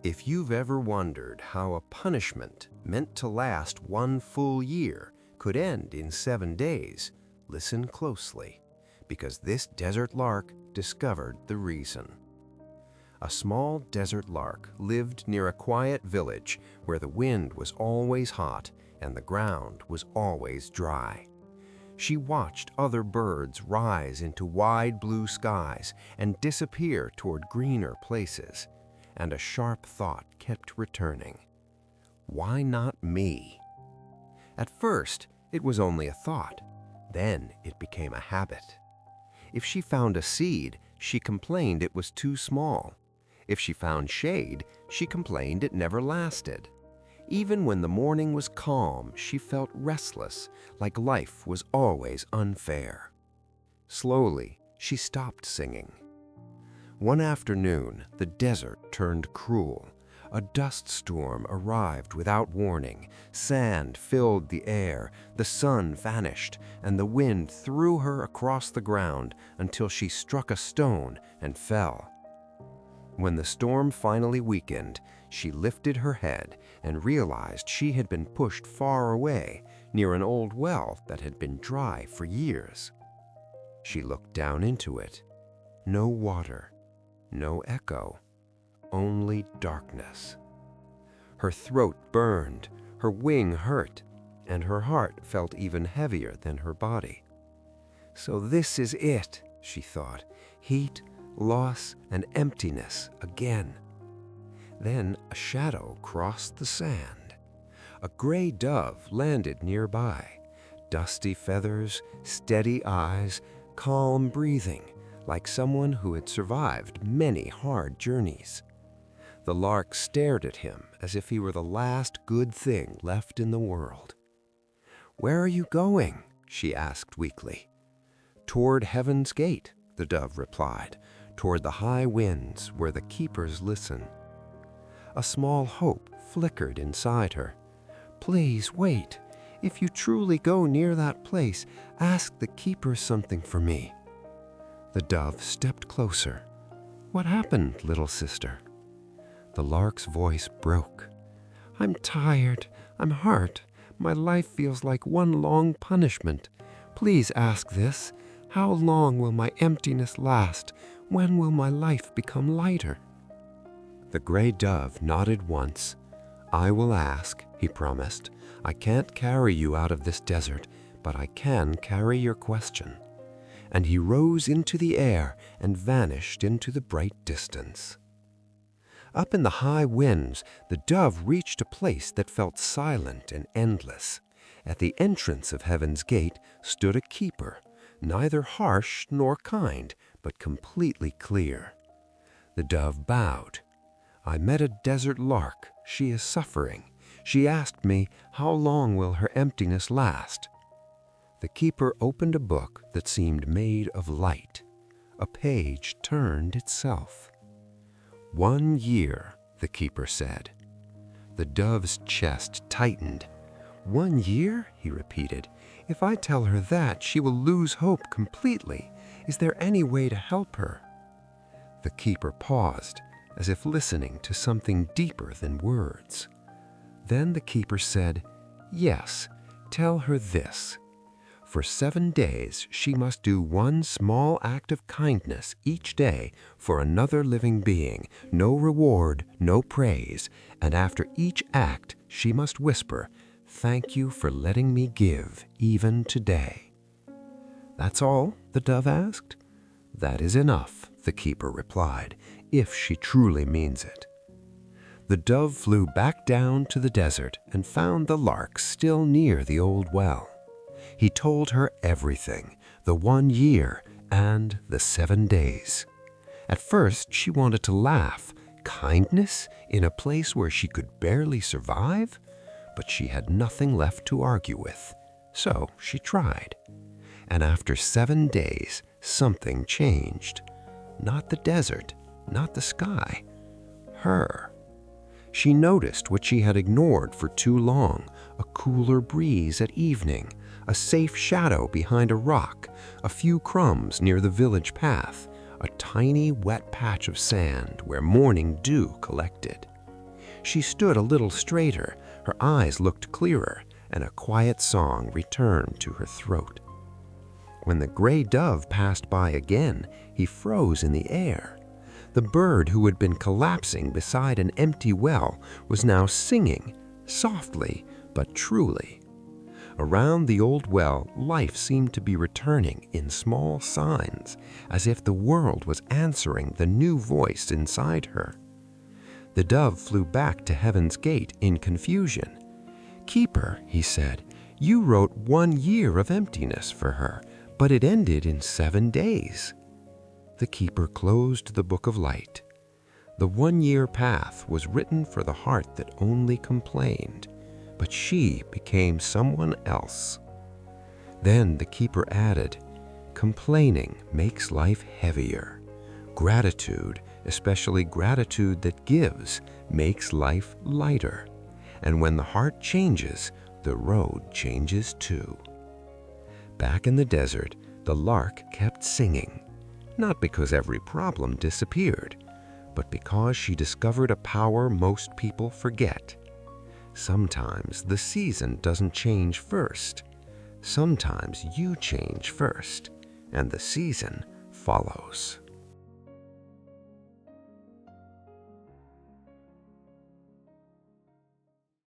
If you've ever wondered how a punishment meant to last one full year could end in 7 days, listen closely, because this desert lark discovered the reason. A small desert lark lived near a quiet village where the wind was always hot and the ground was always dry. She watched other birds rise into wide blue skies and disappear toward greener places, and a sharp thought kept returning. Why not me? At first, it was only a thought. Then it became a habit. If she found a seed, she complained it was too small. If she found shade, she complained it never lasted. Even when the morning was calm, she felt restless, like life was always unfair. Slowly, she stopped singing. One afternoon, the desert turned cruel. A dust storm arrived without warning. Sand filled the air, the sun vanished, and the wind threw her across the ground until she struck a stone and fell. When the storm finally weakened, she lifted her head and realized she had been pushed far away, near an old well that had been dry for years. She looked down into it. No water, no echo, only darkness. Her throat burned, her wing hurt, and her heart felt even heavier than her body. So this is it, she thought, heat, loss, and emptiness again. Then a shadow crossed the sand. A gray dove landed nearby. Dusty feathers, steady eyes, calm breathing, like someone who had survived many hard journeys. The lark stared at him as if he were the last good thing left in the world. "Where are you going?" she asked weakly. "Toward heaven's gate," the dove replied, "toward the high winds where the keepers listen." A small hope flickered inside her. "Please wait. If you truly go near that place, ask the keepers something for me." The dove stepped closer. "What happened, little sister?" The lark's voice broke. "I'm tired. I'm hurt. My life feels like one long punishment. Please ask this. How long will my emptiness last? When will my life become lighter?" The gray dove nodded once. "I will ask," he promised. "I can't carry you out of this desert, but I can carry your question." And he rose into the air and vanished into the bright distance. Up in the high winds, the dove reached a place that felt silent and endless. At the entrance of Heaven's Gate stood a keeper, neither harsh nor kind, but completely clear. The dove bowed. "I met a desert lark. She is suffering. She asked me, 'How long will her emptiness last?'" The keeper opened a book that seemed made of light. A page turned itself. "1 year," the keeper said. The dove's chest tightened. "1 year?" he repeated. "If I tell her that, she will lose hope completely. Is there any way to help her?" The keeper paused, as if listening to something deeper than words. Then the keeper said, "Yes, tell her this. For 7 days, she must do one small act of kindness each day for another living being, no reward, no praise, and after each act, she must whisper, 'Thank you for letting me give, even today.'" "That's all?" the dove asked. "That is enough," the keeper replied, "if she truly means it." The dove flew back down to the desert and found the lark still near the old well. He told her everything, the 1 year and the 7 days. At first, she wanted to laugh. Kindness in a place where she could barely survive? But she had nothing left to argue with, so she tried. And after 7 days, something changed. Not the desert, not the sky, her. She noticed what she had ignored for too long, a cooler breeze at evening, a safe shadow behind a rock, a few crumbs near the village path, a tiny wet patch of sand where morning dew collected. She stood a little straighter, her eyes looked clearer, and a quiet song returned to her throat. When the gray dove passed by again, he froze in the air. The bird who had been collapsing beside an empty well was now singing, softly but truly. Around the old well, life seemed to be returning in small signs, as if the world was answering the new voice inside her. The dove flew back to heaven's gate in confusion. "Keeper," he said, "you wrote 1 year of emptiness for her, but it ended in 7 days." The keeper closed the book of light. The 1-year path was written for the heart that only complained, but she became someone else. Then the keeper added, "Complaining makes life heavier. Gratitude, especially gratitude that gives, makes life lighter. And when the heart changes, the road changes too." Back in the desert, the lark kept singing, not because every problem disappeared, but because she discovered a power most people forget. Sometimes the season doesn't change first. Sometimes you change first, and the season follows.